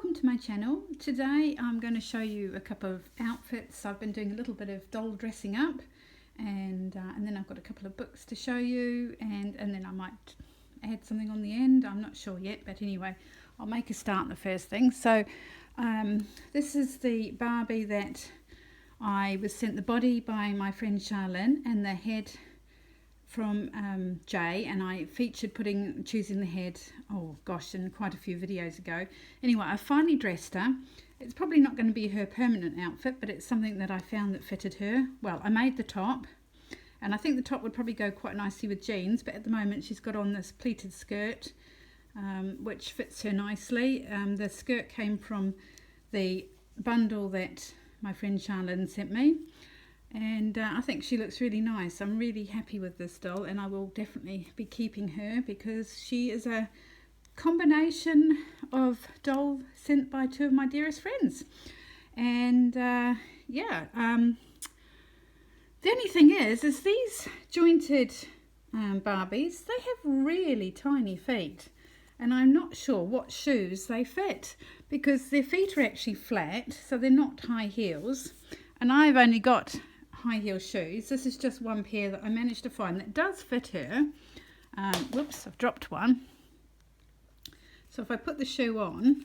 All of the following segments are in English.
Welcome to my channel. Today I'm going to show you a couple of outfits. I've been doing a little bit of doll dressing up and then I've got a couple of books to show you and then I might add something on the end. I'm not sure yet, but anyway, I'll make a start on the first thing. So this is the Barbie that I was sent the body by my friend Charlene and the head from Jay, and I featured choosing the head, oh gosh, in quite a few videos ago. Anyway, I finally dressed her. It's probably not going to be her permanent outfit, but it's something that I found that fitted her. Well, I made the top, and I think the top would probably go quite nicely with jeans, but at the moment she's got on this pleated skirt, which fits her nicely. The skirt came from the bundle that my friend Charlene sent me. And I think she looks really nice. I'm really happy with this doll, and I will definitely be keeping her because she is a combination of doll sent by two of my dearest friends. And the only thing is these jointed Barbies, they have really tiny feet, and I'm not sure what shoes they fit because their feet are actually flat, so they're not high heels, and I've only got high heel shoes. This is just one pair that I managed to find that does fit her. Whoops, I've dropped one. So if I put the shoe on,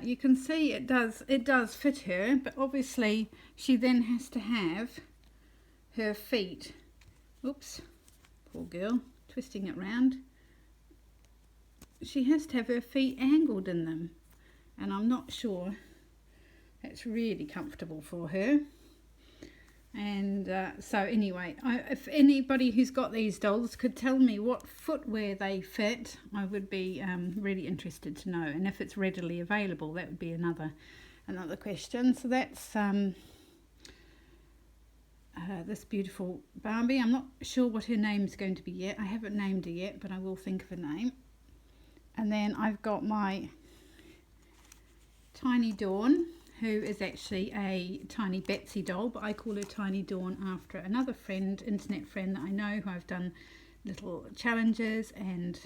you can see it does fit her, but obviously she then has to have her feet, oops, poor girl, twisting it round. She has to have her feet angled in them, and I'm not sure that's really comfortable for her. And so anyway, if anybody who's got these dolls could tell me what footwear they fit, I would be really interested to know, and if it's readily available, that would be another question. So that's this beautiful Barbie. I'm not sure what her name's going to be yet. I haven't named her yet, but I will think of a name. And then I've got my Tiny Dawn, who is actually a Tiny Betsy doll, but I call her Tiny Dawn after another friend, internet friend that I know, who I've done little challenges and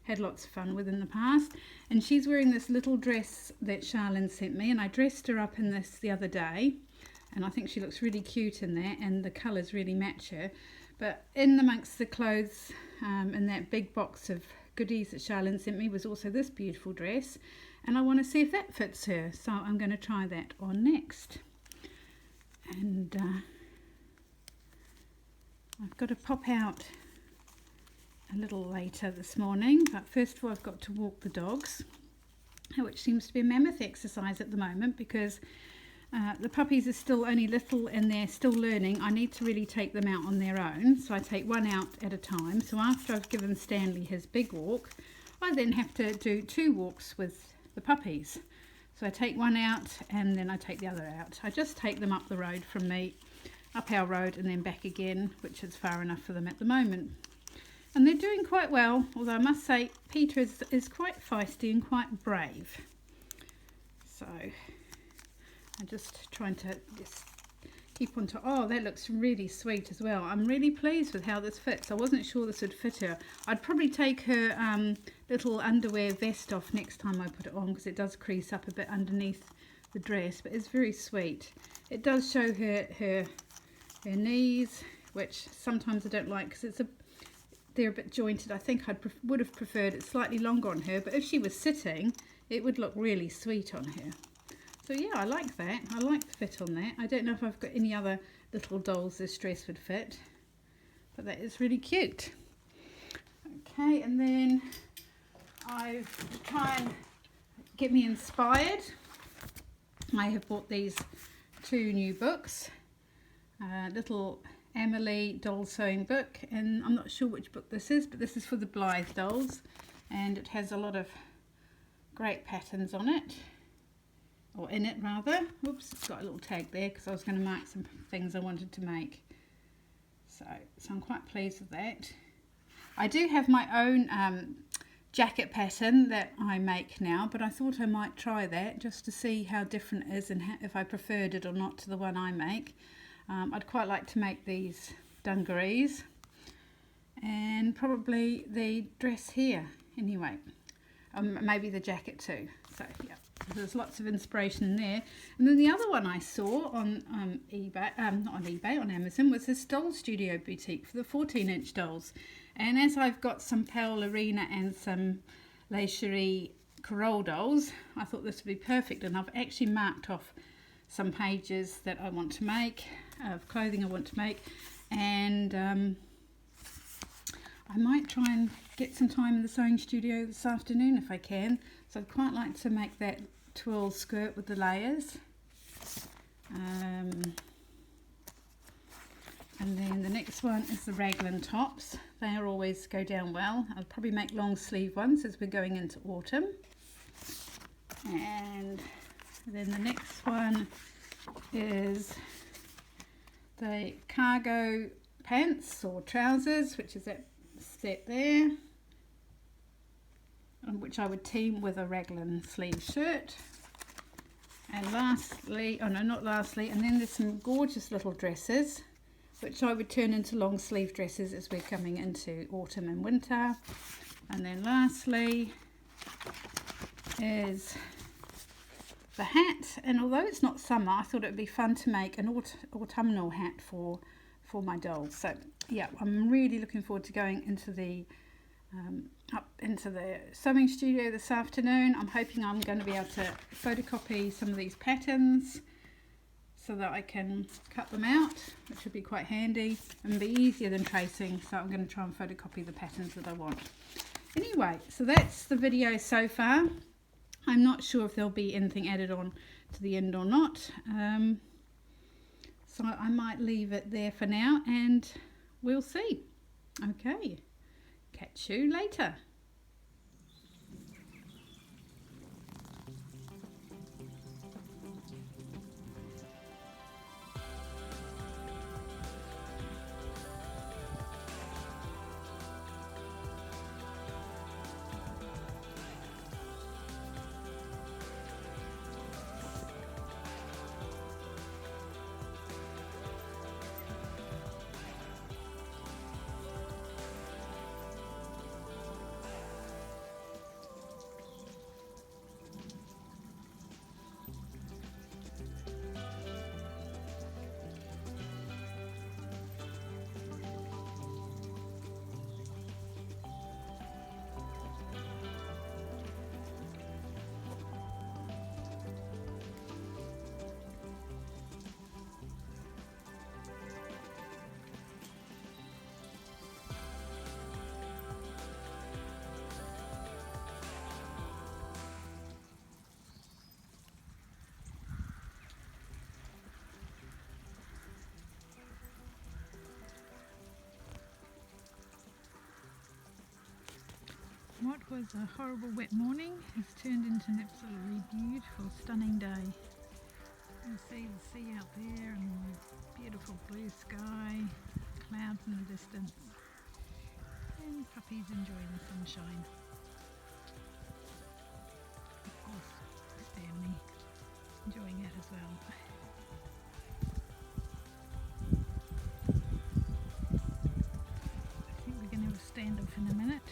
had lots of fun with in the past. And she's wearing this little dress that Charlene sent me, and I dressed her up in this the other day, and I think she looks really cute in that, and the colours really match her. But in amongst the clothes in that big box of goodies that Charlene sent me was also this beautiful dress, and I want to see if that fits her, so I'm going to try that on next. And I've got to pop out a little later this morning, but first of all I've got to walk the dogs, which seems to be a mammoth exercise at the moment because the puppies are still only little and they're still learning. I need to really take them out on their own, so I take one out at a time. So after I've given Stanley his big walk, I then have to do 2 walks with the puppies. So I take one out and then I take the other out. I just take them up the road from me, up our road and then back again, which is far enough for them at the moment. And they're doing quite well, although I must say Peter is quite feisty and quite brave. So I'm just trying to keep on to, oh, that looks really sweet as well. I'm really pleased with how this fits. I wasn't sure this would fit her. I'd probably take her little underwear vest off next time I put it on because it does crease up a bit underneath the dress, but it's very sweet. It does show her knees, which sometimes I don't like because they're a bit jointed. I think I would have preferred it slightly longer on her, but if she was sitting, it would look really sweet on her. So yeah, I like that. I like the fit on that. I don't know if I've got any other little dolls this dress would fit, but that is really cute. Okay, and then to try and get me inspired, I have bought these 2 new books. Little Emily doll sewing book, and I'm not sure which book this is, but this is for the Blythe dolls, and it has a lot of great patterns on it. Or in it rather. Oops, it's got a little tag there because I was going to mark some things I wanted to make. So I'm quite pleased with that. I do have my own jacket pattern that I make now, but I thought I might try that just to see how different it is and if I preferred it or not to the one I make. I'd quite like to make these dungarees and probably the dress here. Anyway, maybe the jacket too. So yeah, there's lots of inspiration there. And then the other one I saw on eBay, not on eBay, on Amazon, was this doll studio boutique for the 14-inch dolls. And as I've got some Paola Arena and some Les Cherie Carole dolls, I thought this would be perfect. And I've actually marked off some pages that I want to make, of clothing I want to make, and I might try and get some time in the sewing studio this afternoon if I can. So I'd quite like to make that twill skirt with the layers. And then the next one is the raglan tops. They always go down well. I'll probably make long sleeve ones as we're going into autumn. And then the next one is the cargo pants or trousers, which is that set there, which I would team with a raglan sleeve shirt. And lastly, oh no, not lastly, and then there's some gorgeous little dresses which I would turn into long sleeve dresses as we're coming into autumn and winter. And then lastly is the hat, and although it's not summer, I thought it would be fun to make an autumnal hat for my dolls. So yeah, I'm really looking forward to going into the up into the sewing studio this afternoon. I'm hoping I'm going to be able to photocopy some of these patterns so that I can cut them out, which would be quite handy and be easier than tracing. So I'm going to try and photocopy the patterns that I want. Anyway, so that's the video so far. I'm not sure if there'll be anything added on to the end or not. So I might leave it there for now and we'll see. Okay, catch you later. What was a horrible wet morning has turned into an absolutely beautiful, stunning day. You can see the sea out there and the beautiful blue sky, clouds in the distance, and puppies enjoying the sunshine. Of course, Stanley enjoying it as well. I think we're going to have a standoff in a minute.